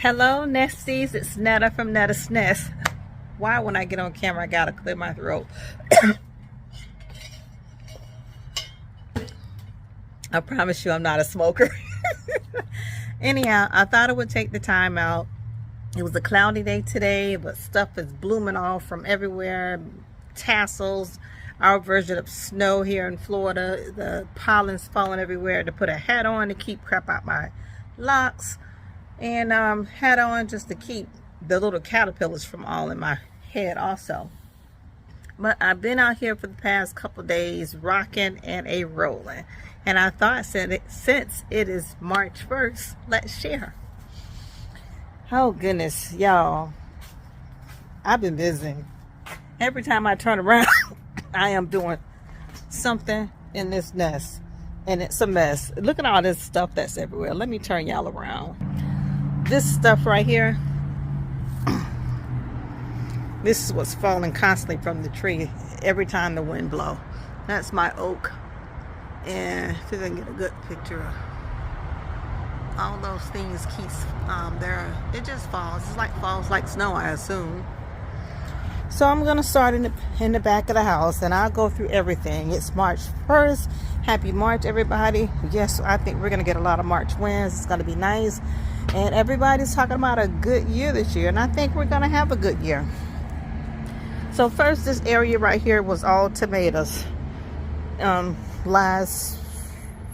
Hello, Nesties. It's Netta from Netta's Nest. Why, when I get on camera, I gotta clear my throat. I promise you, I'm not a smoker. Anyhow, I thought I would take the time out. It was a cloudy day today, but stuff is blooming off from everywhere. Tassels, our version of snow here in Florida. The pollen's falling everywhere. To put a hat on to keep crap out my locks. And hat on just to keep the little caterpillars from all in my head also. But I've been out here for the past couple days rocking and rolling. And I thought since it is March 1st, let's share. Oh goodness, y'all. I've been busy. Every time I turn around, I am doing something in this nest. And it's a mess. Look at all this stuff that's everywhere. Let me turn y'all around. This stuff right here, this is what's falling constantly from the tree every time the wind blows. That's my oak. And see if I can get a good picture of all those things keeps it just falls. It's like falls like snow, I assume. So I'm gonna start in the back of the house, and I'll go through everything. It's March 1st. Happy March, everybody. Yes, I think we're gonna get a lot of March winds. It's gonna be nice. And everybody's talking about a good year this year, and I think we're gonna have a good year. So first, this area right here was all tomatoes last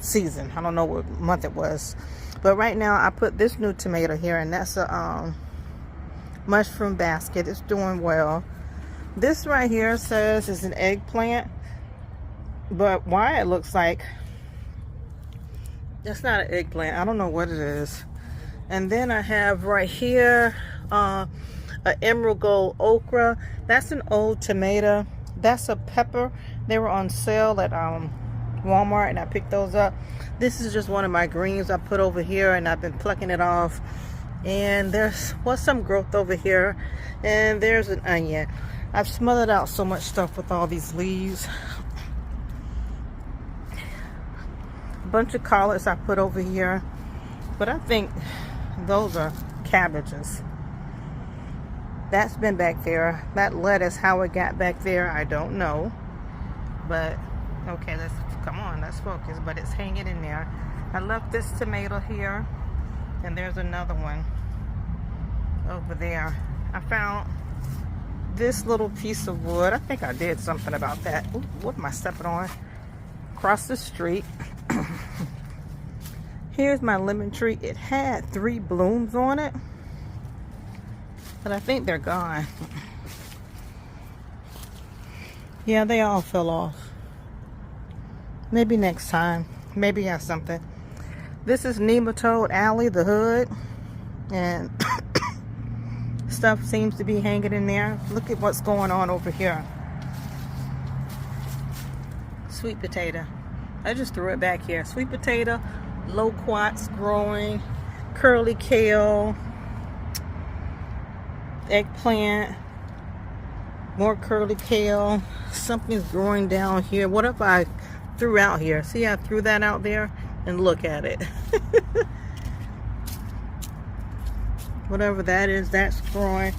season. I don't know what month it was, but right now I put this new tomato here, and that's a mushroom basket. It's doing well. This right here says it's an eggplant, but why it looks like that's not an eggplant, I don't know what it is. And then I have right here an emerald gold okra. That's an old tomato. That's a pepper. They were on sale at Walmart, and I picked those up. This is just one of my greens I put over here, and I've been plucking it off. And there's some growth over here, and there's an onion. I've smothered out so much stuff with all these leaves. A bunch of collards I put over here, but I think those are cabbages. That's been back there. That lettuce, how it got back there, I don't know. But okay, let's focus. But it's hanging in there. I left this tomato here, and there's another one over there. I found this little piece of wood. I think I did something about that. Ooh, what am I stepping on? Across the street. Here's my lemon tree. It had 3 blooms on it, but I think they're gone. Yeah, they all fell off. Maybe next time. Maybe I have something. This is Nematode Alley, the hood, and stuff seems to be hanging in there. Look at what's going on over here. Sweet potato. I just threw it back here. Sweet potato, loquats growing, curly kale, eggplant, more curly kale. Something's growing down here. What if I threw out here? See, I threw that out there, and look at it. Whatever that is, that's growing.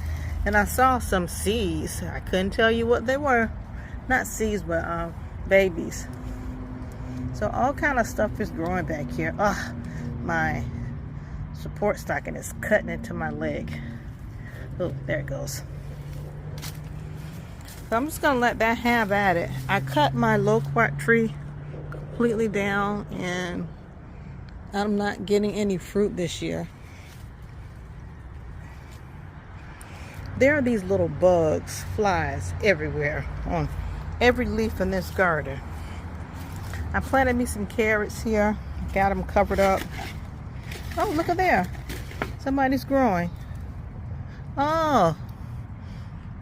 And I saw some seeds. I couldn't tell you what they were. Not seeds, but babies. So all kind of stuff is growing back here. My support stocking is cutting into my leg. Oh, there it goes. So I'm just gonna let that have at it. I cut my loquat tree completely down, and I'm not getting any fruit this year. There are these little bugs, flies everywhere on every leaf in this garden. I planted me some carrots here. Got them covered up. Oh, look at there. Somebody's growing. Oh,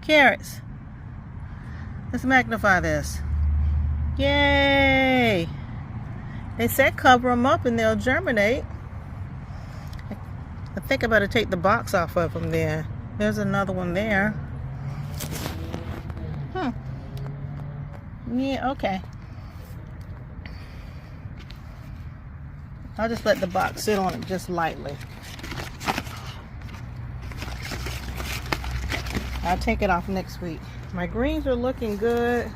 carrots. Let's magnify this. Yay! They said cover them up and they'll germinate. I think I better take the box off of them there. There's another one there. Yeah, okay. I'll just let the box sit on it just lightly. I'll take it off next week. My greens are looking good.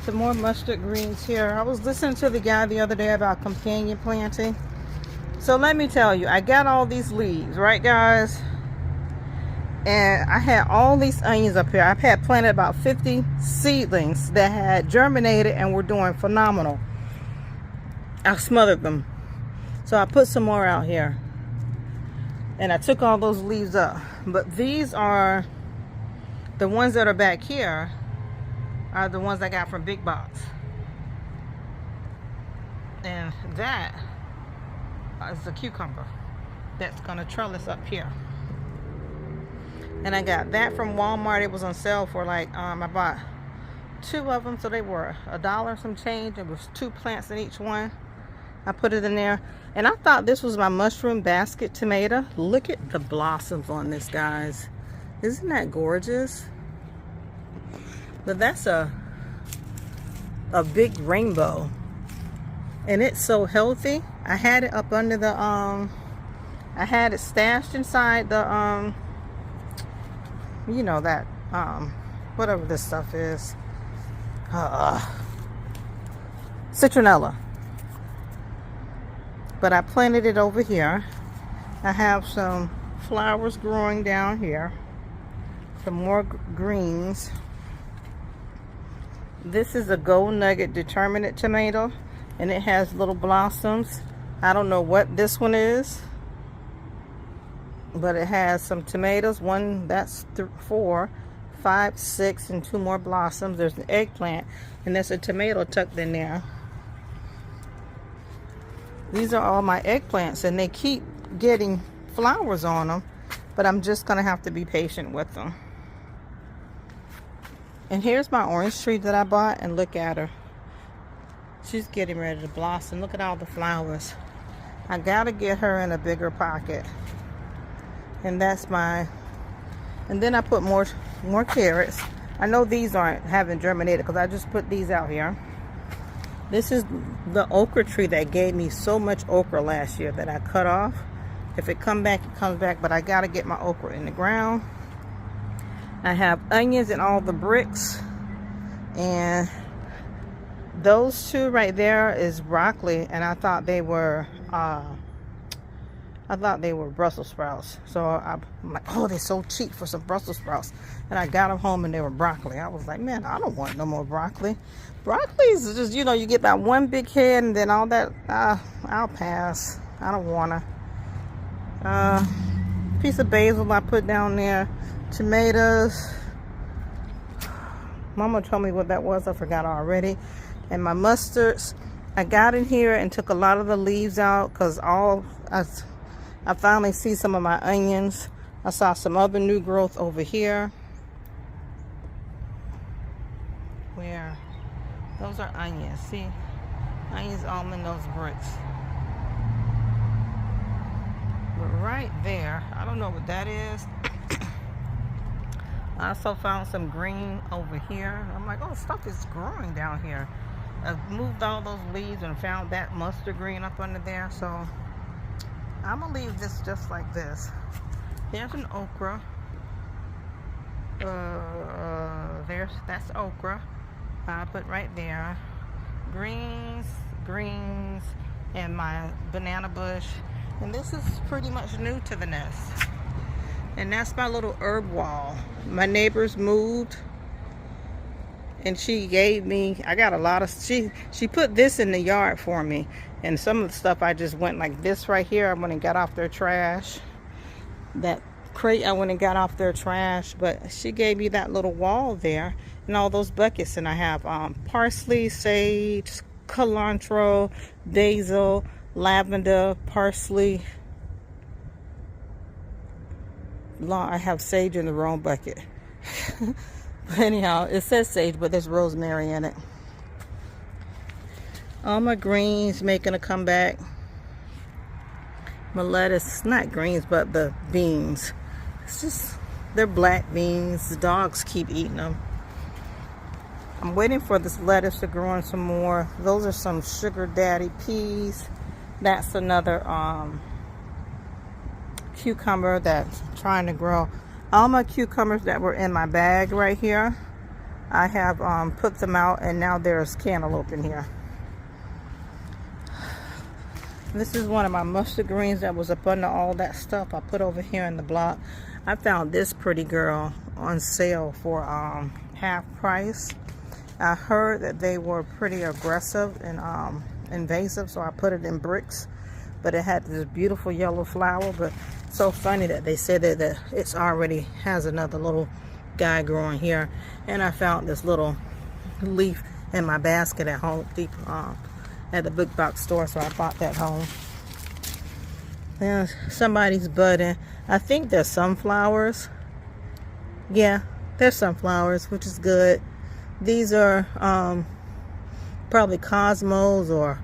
Some more mustard greens here. I was listening to the guy the other day about companion planting. So let me tell you, I got all these leaves, right guys? And I had all these onions up here. I've had planted about 50 seedlings that had germinated and were doing phenomenal. I smothered them. So I put some more out here. And I took all those leaves up. But these are the ones that are back here are the ones I got from Big Box. And that is a cucumber that's gonna trellis up here. And I got that from Walmart. It was on sale for like, I bought 2 of them, so they were $1 some change. It was 2 plants in each one. I put it in there. And I thought this was my mushroom basket tomato. Look at the blossoms on this, guys. Isn't that gorgeous? But that's a big rainbow. And it's so healthy. I had it up under the, I had it stashed inside the, you know, that, whatever this stuff is. Citronella. But I planted it over here. I have some flowers growing down here. Some more greens. This is a Gold Nugget Determinate tomato. And it has little blossoms. I don't know what this one is. But it has some tomatoes. One, that's 4, 5, 6, and 2 more blossoms. There's an eggplant. And there's a tomato tucked in there. These are all my eggplants, and they keep getting flowers on them, but I'm just gonna have to be patient with them. And here's my orange tree that I bought, and look at her. She's getting ready to blossom. Look at all the flowers. I gotta get her in a bigger pocket. And that's my, and then I put more carrots. I know these haven't germinated because I just put these out here. This is the okra tree that gave me so much okra last year that I cut off. If it comes back, it comes back, but I gotta get my okra in the ground. I have onions in all the bricks, and those 2 right there is broccoli, and I thought they were Brussels sprouts. So I'm like, oh, they're so cheap for some Brussels sprouts. And I got them home and they were broccoli. I was like, man, I don't want no more broccoli. Broccoli is just, you know, you get about 1 big head and then all that. I'll pass. I don't want to. Piece of basil I put down there. Tomatoes. Mama told me what that was. I forgot already. And my mustards. I got in here and took a lot of the leaves out because I finally see some of my onions. I saw some other new growth over here. Where? Those are onions. See? Onions all in those bricks. But right there, I don't know what that is. I also found some green over here. I'm like, oh, stuff is growing down here. I moved all those leaves and found that mustard green up under there. So I'm gonna leave this just like this. There's an okra. That's okra. I put right there. Greens, and my banana bush. And this is pretty much new to the nest. And that's my little herb wall. My neighbors moved, and she gave me, I got a lot of, she put this in the yard for me. And some of the stuff I just went like this right here. I went and got off their trash. That crate, I went and got off their trash. But she gave me that little wall there and all those buckets. And I have parsley, sage, cilantro, basil, lavender, parsley. I have sage in the wrong bucket. But anyhow, it says sage, but there's rosemary in it. All my greens making a comeback. My lettuce, not greens, but the beans. It's just, they're black beans. The dogs keep eating them. I'm waiting for this lettuce to grow in some more. Those are some sugar daddy peas. That's another cucumber that's trying to grow. All my cucumbers that were in my bag right here, I have put them out, and now there's cantaloupe in here. This is one of my mustard greens that was up under all that stuff I put over here in the block. I found this pretty girl on sale for half price. I heard that they were pretty aggressive and invasive, so I put it in bricks. But it had this beautiful yellow flower. But it's so funny that they said that it's already has another little guy growing here. And I found this little leaf in my basket at Home Depot, at the big box store, so I bought that home. Then somebody's budding. I think they're sunflowers. Yeah, they're sunflowers, which is good. These are probably cosmos or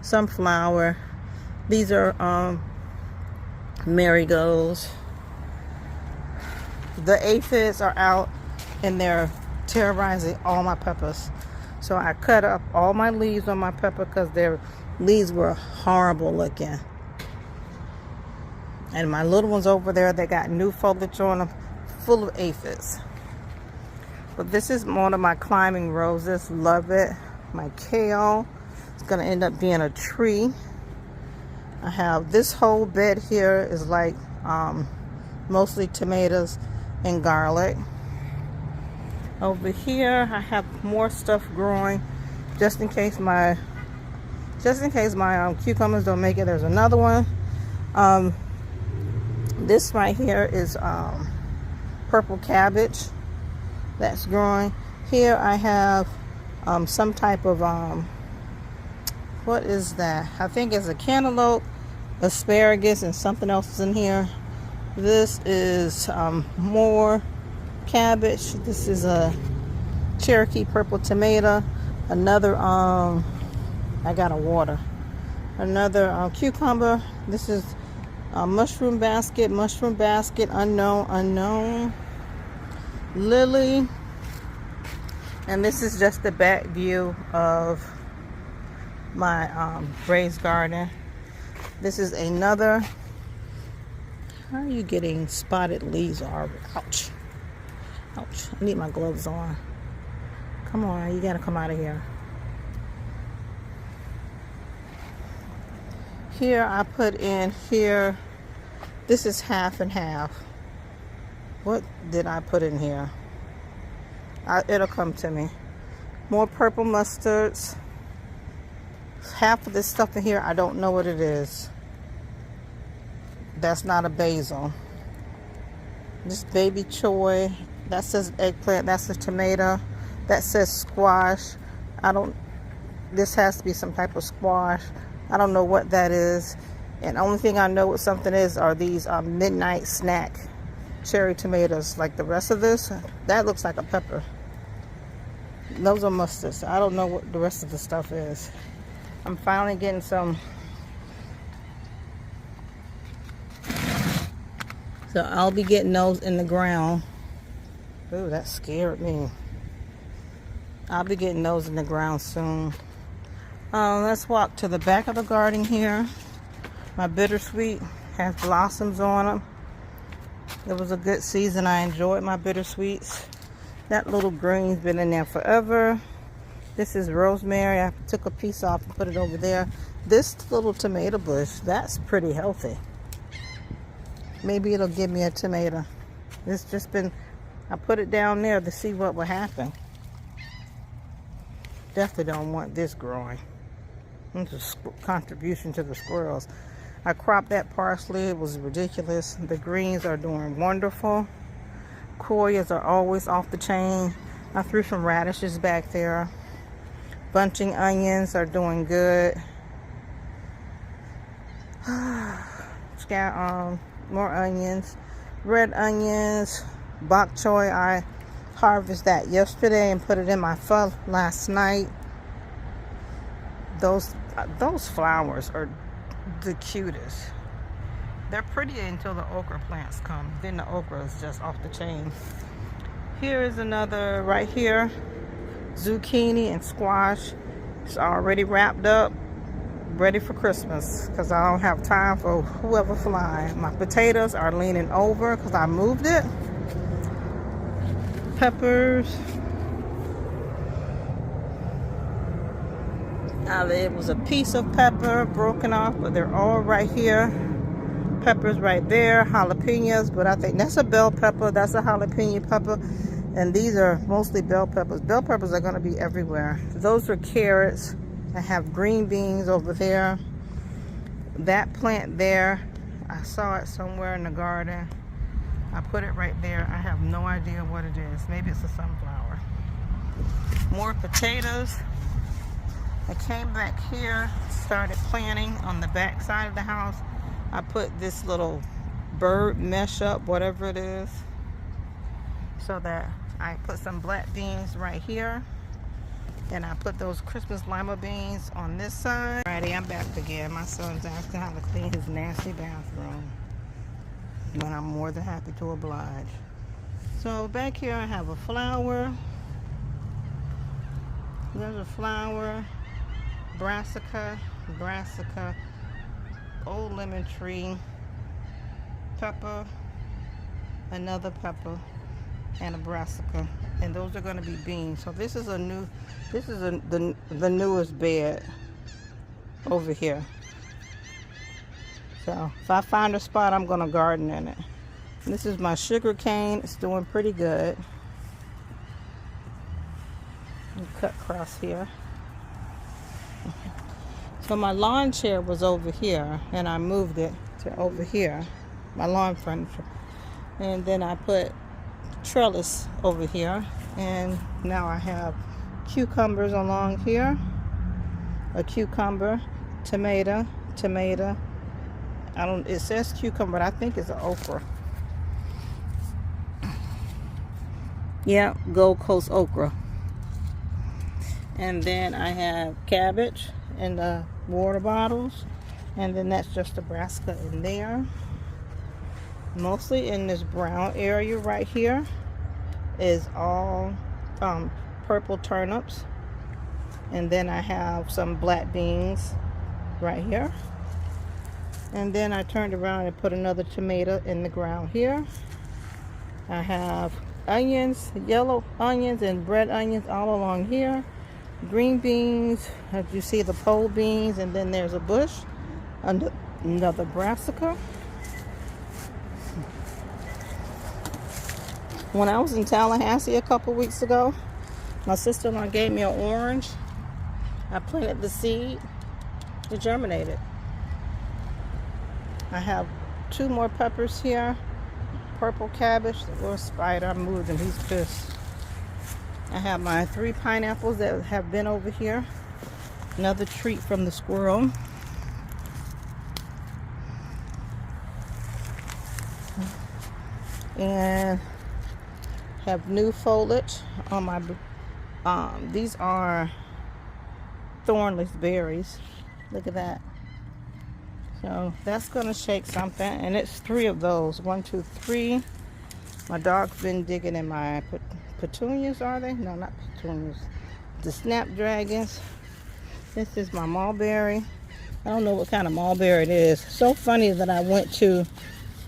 sunflower. These are marigolds. The aphids are out and they're terrorizing all my peppers. So I cut up all my leaves on my pepper because their leaves were horrible looking. And my little ones over there, they got new foliage on them, full of aphids. But this is one of my climbing roses. Love it. My kale. It's going to end up being a tree. I have this whole bed here is like mostly tomatoes and garlic. Over here I have more stuff growing just in case my cucumbers don't make it. There's another one. This right here is purple cabbage that's growing. Here I have some type of what is that? I think it's a cantaloupe, asparagus, and something else is in here. This is more cabbage. This is a Cherokee purple tomato. Another I got a water. Another cucumber. This is a mushroom basket, unknown. Lily. And this is just the back view of my raised garden. This is another. How are you getting spotted leaves already? Ouch. Ouch. I need my gloves on. Come on, you gotta come out of here. Here I put in here. This is half and half. What did I put in here? It'll come to me. More purple mustards. Half of this stuff in here, I don't know what it is. That's not a basil. This baby choy. That says eggplant. That's a tomato. That says squash. This has to be some type of squash. I don't know what that is. And the only thing I know what something is are these midnight snack cherry tomatoes. Like the rest of this, that looks like a pepper. Those are mustards. I don't know what the rest of the stuff is. I'm finally getting some. So I'll be getting those in the ground. Ooh, that scared me. I'll be getting those in the ground soon. Let's walk to the back of the garden here. My bittersweet has blossoms on them. It was a good season. I enjoyed my bittersweets. That little green's been in there forever. This is rosemary. I took a piece off and put it over there. This little tomato bush, that's pretty healthy. Maybe it'll give me a tomato. It's just been, I put it down there to see what would happen. Definitely don't want this growing. It's a contribution to the squirrels. I cropped that parsley. It was ridiculous. The greens are doing wonderful. Koyas are always off the chain. I threw some radishes back there. Bunching onions are doing good. More onions. Red onions. Bok choy. I harvested that yesterday and put it in my pho last night. Those flowers are the cutest. They're pretty until the okra plants come. Then the okra is just off the chain. Here is another right here. Zucchini and squash. It's already wrapped up, ready for Christmas, because I don't have time for whoever flying. My potatoes are leaning over because I moved it. peppers. It was a piece of pepper broken off, but they're all right here. Peppers right there, jalapenos, but I think that's a bell pepper, that's a jalapeno pepper, and these are mostly bell peppers. Bell peppers are going to be everywhere. Those are carrots. I have green beans over there. That plant there, I saw it somewhere in the garden. I put it right there. I have no idea what it is. Maybe it's a sunflower. More potatoes. I came back here, started planting on the back side of the house. I put this little bird mesh up, whatever it is, so that I put some black beans right here. And I put those Christmas lima beans on this side. Alrighty, I'm back again. My son's asking how to clean his nasty bathroom. And I'm more than happy to oblige. So back here I have a flower. There's a flower. Brassica, old lemon tree, pepper, another pepper, and a brassica, and those are going to be beans. So this is the newest bed over here. So if I find a spot, I'm going to garden in it. And this is my sugar cane. It's doing pretty good. Cut across here. So my lawn chair was over here, and I moved it to over here, my lawn furniture. And then I put trellis over here, and now I have cucumbers along here, a cucumber, tomato. It says cucumber, but I think it's an okra. Yeah, Gold Coast okra. And then I have cabbage in the water bottles, and then that's just a brassica in there. Mostly in this brown area right here is all purple turnips, and then I have some black beans right here. And then I turned around and put another tomato in the ground here. I have onions, yellow onions and red onions all along here. Green beans, as you see, the pole beans, and then there's a bush, another brassica. When I was in Tallahassee a couple weeks ago, my sister-in-law gave me an orange. I planted the seed, it germinated. I have 2 more peppers here, purple cabbage, the little spider, I moved him, he's pissed. I have my 3 pineapples that have been over here. Another treat from the squirrel. And have new foliage on my, these are thornless berries. Look at that. So that's gonna shake something, and it's 3 of those. 1, 2, 3. My dog's been digging in my petunias, are they? No, not petunias. The snapdragons. This is my mulberry. I don't know what kind of mulberry it is. So funny that I went to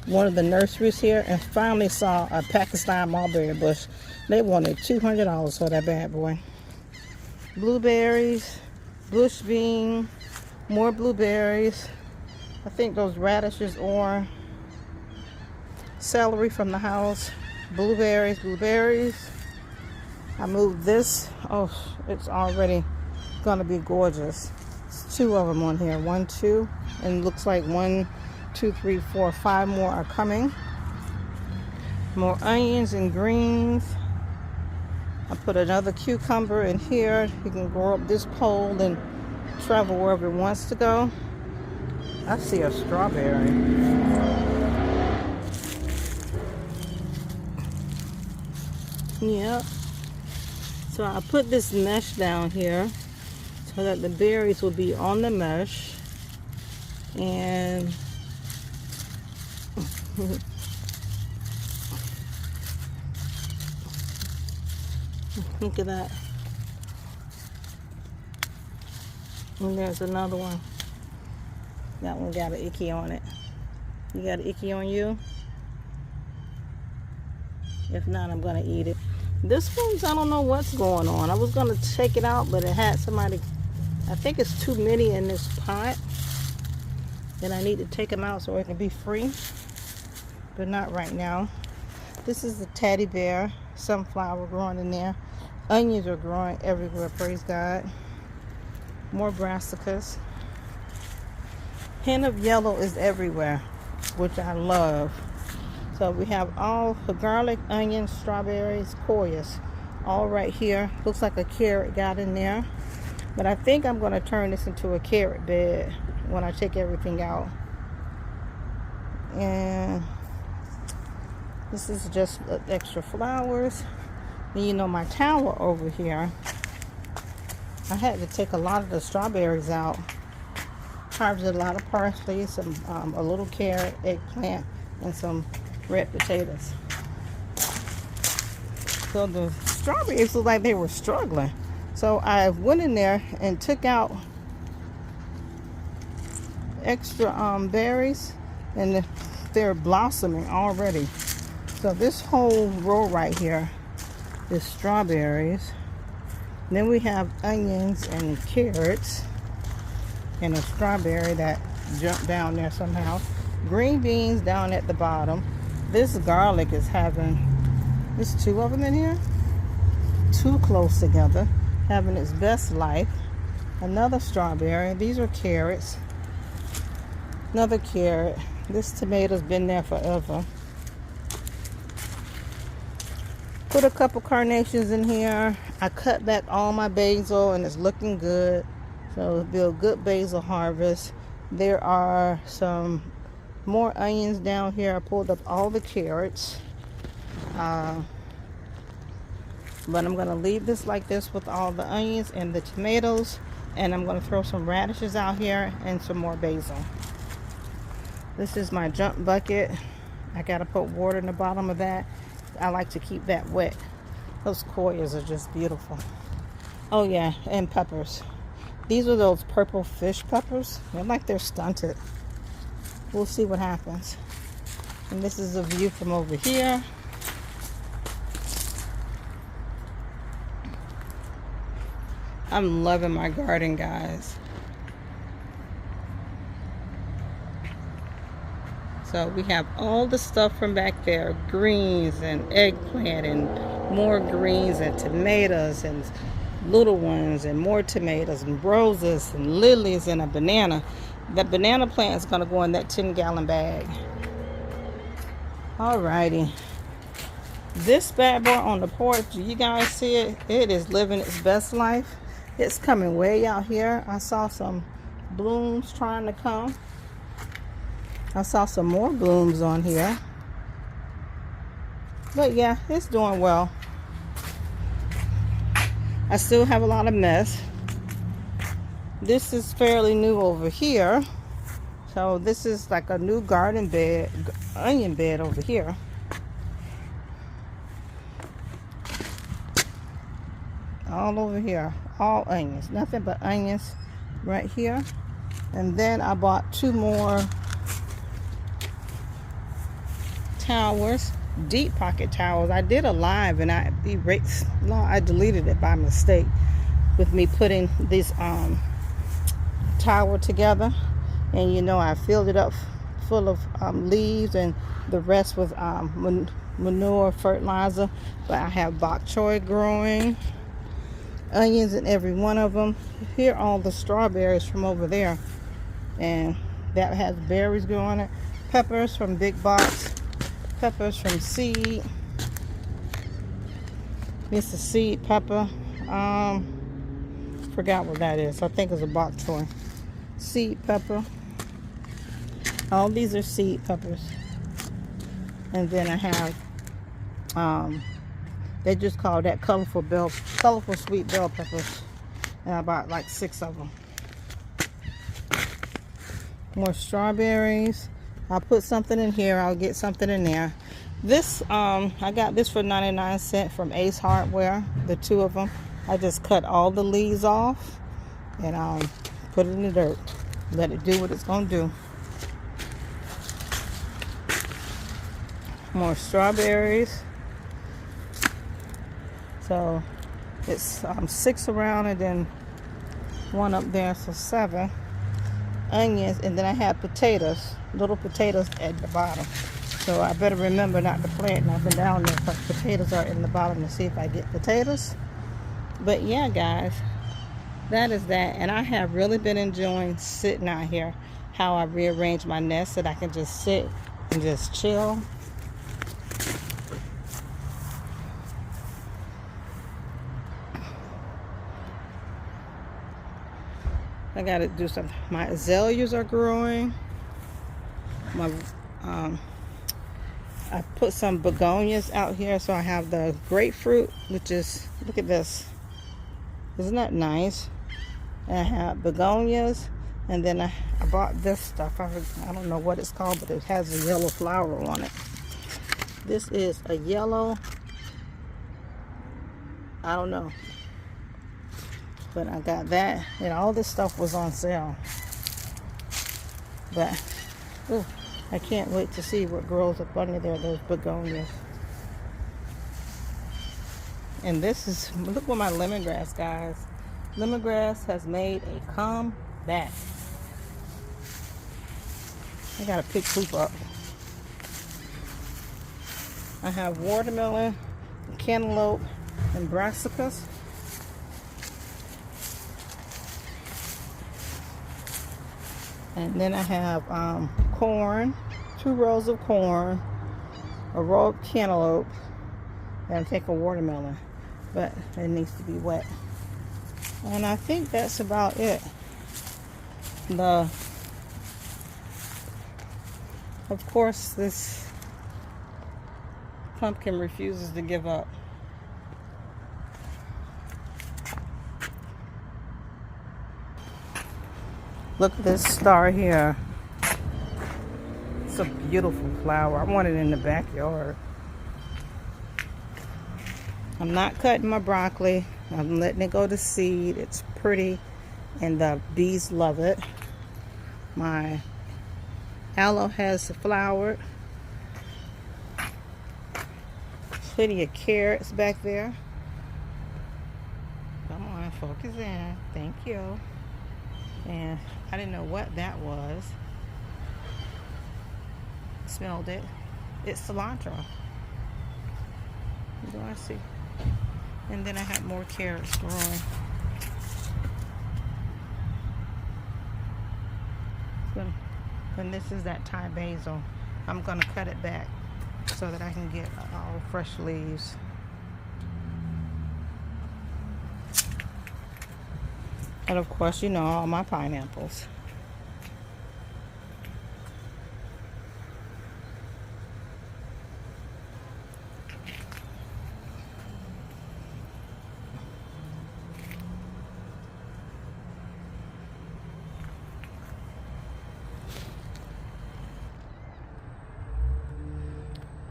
one of the nurseries here and finally saw a Pakistan mulberry bush. They wanted $200 for that bad boy. Blueberries, bush bean, more blueberries. I think those radishes or celery from the house. Blueberries. I moved this. Oh, it's already gonna be gorgeous. It's 2 of them on here. 1, 2, and looks like 1, 2, 3, 4, 5 more are coming. More onions and greens. I put another cucumber in here. You can grow up this pole and travel wherever it wants to go. I see a strawberry. Yep. So I put this mesh down here so that the berries will be on the mesh. And look at that. And there's another one. That one got an icky on it. You got an icky on you? If not, I'm gonna eat it. This one's, I don't know what's going on. I was gonna take it out, but it had somebody, I think it's too many in this pot. And I need to take them out so it can be free, but not right now. This is the teddy bear, sunflower growing in there. Onions are growing everywhere, praise God. More brassicas. Hint of yellow is everywhere, which I love. So we have all the garlic, onions, strawberries, koyas, all right here. Looks like a carrot got in there. But I think I'm going to turn this into a carrot bed when I take everything out. And this is just extra flowers. And you know, my tower over here, I had to take a lot of the strawberries out. Harvested a lot of parsley, some a little carrot, eggplant, and some red potatoes. So the strawberries looked like they were struggling. So I went in there and took out extra berries, and they're blossoming already. So this whole row right here is strawberries. Then we have onions and carrots and a strawberry that jumped down there somehow. Green beans down at the bottom. This garlic is having, there's two of them in here, too close together, having its best life. Another strawberry. These are carrots. Another carrot. This tomato's been there forever. Put a couple carnations in here. I cut back all my basil and it's looking good. So it'll be a good basil harvest. There are some more onions down here. I pulled up all the carrots. But I'm going to leave this like this with all the onions and the tomatoes. And I'm going to throw some radishes out here and some more basil. This is my jump bucket. I got to put water in the bottom of that. I like to keep that wet. Those koyas are just beautiful. Oh yeah, and peppers. These are those purple fish peppers. They're like they're stunted. We'll see what happens. And this is a view from over here. I'm loving my garden, guys. So we have all the stuff from back there. Greens and eggplant and more greens and tomatoes and little ones and more tomatoes and roses and lilies and a banana. That banana plant is going to go in that 10-gallon bag. Alrighty. This bad boy on the porch, do you guys see it? It is living its best life. It's coming way out here. I saw some blooms trying to come. I saw some more blooms on here. But yeah, it's doing well. I still have a lot of mess. This is fairly new over here. So this is like a new garden bed, onion bed over here. All over here, all onions, nothing but onions right here. And then I bought 2 more towers, deep pocket towels. I did a live and I deleted it by mistake with me putting this towel together, and you know, I filled it up full of leaves and the rest with manure fertilizer. But I have bok choy growing, onions in every one of them. Here are all the strawberries from over there, and that has berries growing it. Peppers from big box. Peppers from seed. This is seed pepper. Forgot what that is. I think it's a bok choy. Seed pepper. All these are seed peppers. And then I have they just call that colorful sweet bell peppers. And I bought like 6 of them. More strawberries. I'll put something in here. I'll get something in there. This, I got this for 99 cents from Ace Hardware. The 2 of them. I just cut all the leaves off and put it in the dirt. Let it do what it's going to do. More strawberries. So it's 6 around and then 1 up there, so 7. Onions, and then I have potatoes, little potatoes at the bottom. So I better remember not to plant nothing down there because potatoes are in the bottom, to see if I get potatoes. But yeah, guys, that is that. And I have really been enjoying sitting out here, how I rearrange my nest so that I can just sit and just chill. I gotta do something. My azaleas are growing. My I put some begonias out here, so I have the grapefruit, which is, look at this, isn't that nice? And I have begonias, and then I bought this stuff. I don't know what it's called, but it has a yellow flower on it. This is a yellow, I don't know, but I got that, and all this stuff was on sale. But ooh, I can't wait to see what grows up under there, those begonias. And this is, look at my lemongrass, guys. Lemongrass has made a comeback. I gotta pick poop up. I have watermelon, cantaloupe, and brassicas. And then I have corn, 2 rows of corn, a row of cantaloupe, and take a watermelon, but it needs to be wet. And I think that's about it. Of course, this pumpkin refuses to give up. Look at this star here. It's a beautiful flower. I want it in the backyard. I'm not cutting my broccoli. I'm letting it go to seed. It's pretty and the bees love it. My aloe has flowered. Plenty of carrots back there. Come on, focus in. Thank you. And I didn't know what that was. Smelled it. It's cilantro. What do I see? And then I have more carrots growing. And this is that Thai basil. I'm gonna cut it back so that I can get all fresh leaves. And of course, you know, all my pineapples.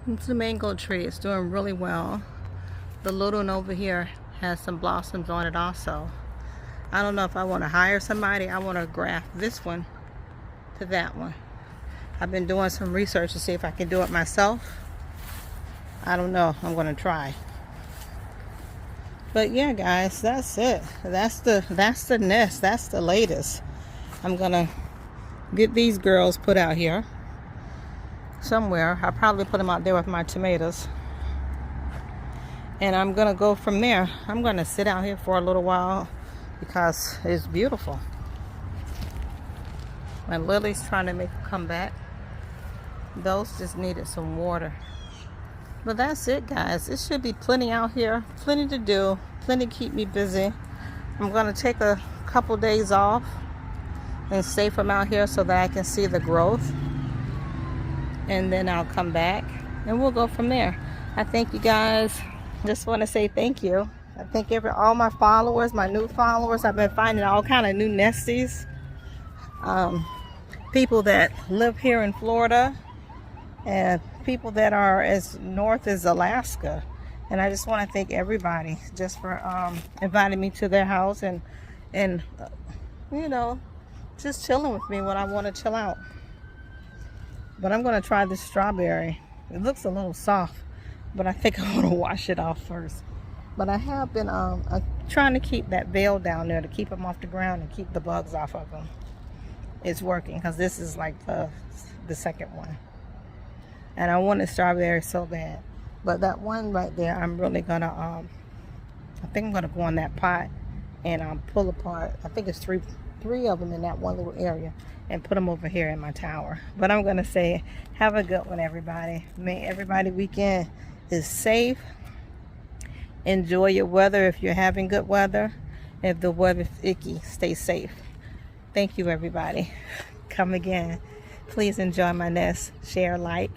It's the mango tree. It's doing really well. The little one over here has some blossoms on it also. I don't know if I want to hire somebody. I want to graft this one to that one. I've been doing some research to see if I can do it myself. I don't know. I'm going to try. But yeah, guys, that's it. That's the nest. That's the latest. I'm going to get these girls put out here somewhere. I'll probably put them out there with my tomatoes. And I'm going to go from there. I'm going to sit out here for a little while because it's beautiful. My lily's trying to make a comeback. Those just needed some water. But that's it, guys. It should be plenty out here. Plenty to do. Plenty to keep me busy. I'm going to take a couple days off and stay from out here so that I can see the growth. And then I'll come back and we'll go from there. I thank you guys. Just want to say thank you. I thank all my followers, my new followers. I've been finding all kind of new nesties. People that live here in Florida and people that are as north as Alaska. And I just want to thank everybody just for inviting me to their house and you know, just chilling with me when I want to chill out. But I'm going to try this strawberry. It looks a little soft, but I think I want to wash it off first. But But I have been trying to keep that veil down there to keep them off the ground and keep the bugs off of them. It's working because this is like the second one. And I wanted strawberry so bad. But that one right there, I'm really gonna I think I'm gonna go on that pot and pull apart. I think it's three of them in that one little area, and put them over here in my tower. But I'm gonna say, have a good one, everybody. May everybody weekend is safe. Enjoy your weather if you're having good weather. If the weather's icky, stay safe. Thank you, everybody. Come again. Please enjoy my nest. Share, like,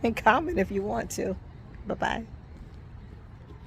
and comment if you want to. Bye-bye.